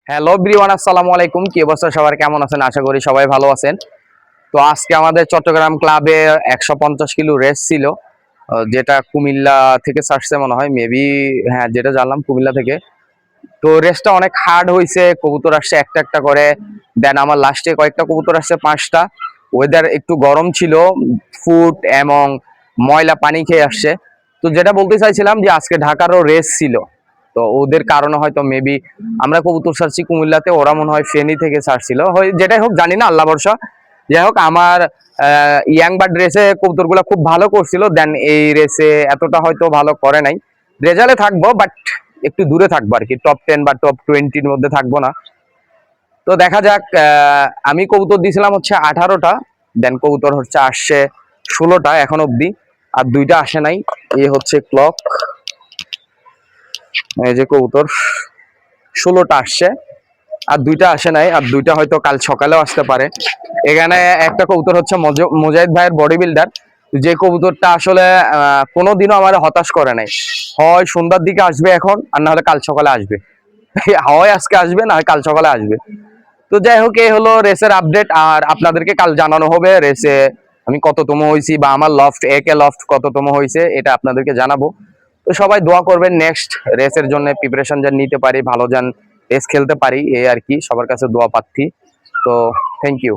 Hello everyone, আসসালামু আলাইকুম। কি অবস্থা সবার, কেমন আছেন? আশা করি সবাই ভালো আছেন। তো আজকে আমাদের চট্টগ্রাম ক্লাবে 150 কিলো রেস ছিল, যেটা কুমিল্লা থেকে ছাড়ছে মনে হয়, মেবি। হ্যাঁ, যেটা জানলাম কুমিল্লা থেকে। তো রেসটা অনেক হার্ড হয়েছে, কবুতর আসছে একটা একটা করে। দেন আমার লাস্টে কয়েকটা কবুতর আসছে 5টা। ওয়েদার একটু গরম ছিল, ফুড এবং ময়লা পানি খেয়ে আসছে। তো যেটা বলতে চাইছিলাম যে আজকে ঢাকারও রেস ছিল, তো ওদের কারণে হয়তো মেবি আমরা কবুতর ছাড়ছি কুমিল্লাতে, ওরা মনে হয় ফেনী থেকে ছাড়ছিল, হয় যেটাই হোক জানি না, আল্লাহ ভরসা। যাই হোক, আমার ইয়াং বার্ড রেসে কবুতরগুলো খুব ভালো করছিল, দেন এই রেসে এতটা হয়তো ভালো করে নাই। রেজাল্টে থাকবো, বাট একটু দূরে থাকবো আর কি, টপ 10 বা টপ 20-র মধ্যে থাকবো না। তো দেখা যাক। আমি কবুতর দিয়েছিলাম হচ্ছে 18টা, দেন কবুতর হচ্ছে আসছে 16টা এখন অব্দি, আর 2টা আসে নাই। এই হচ্ছে ক্লক, এই যে কবুতর 16টা আসছে, আর 2টা আসে নাই, আর 2টা হয়তো কাল সকালেও আসতে পারে। এখানে একটা কবুতর হচ্ছে মুজাহিদ ভাইয়ের বডি বিল্ডার, যে কবুতরটা আসলে কোনোদিনও আমার হতাশ করে নাই। হয় সন্ধ্যার দিকে আসবে এখন, আর না হলে কাল সকালে আসবে। হয় আজকে আসবে, না হয় কাল সকালে আসবে। তো যাই হোক, এই হলো রেসের আপডেট, আর আপনাদেরকে কাল জানানো হবে রেসে আমি কততম হয়েছি, বা আমার লফট একে লফট কততম হয়েছে, এটা আপনাদেরকে জানাবো। তো সবাই দোয়া করবেন নেক্সট রেসের জন্য, প্রিপারেশন যেন নিতে পারি, ভালো যেন রেস খেলতে পারি, এই আর কি। সবার কাছে দোয়া প্রার্থী। তো থ্যাংক ইউ।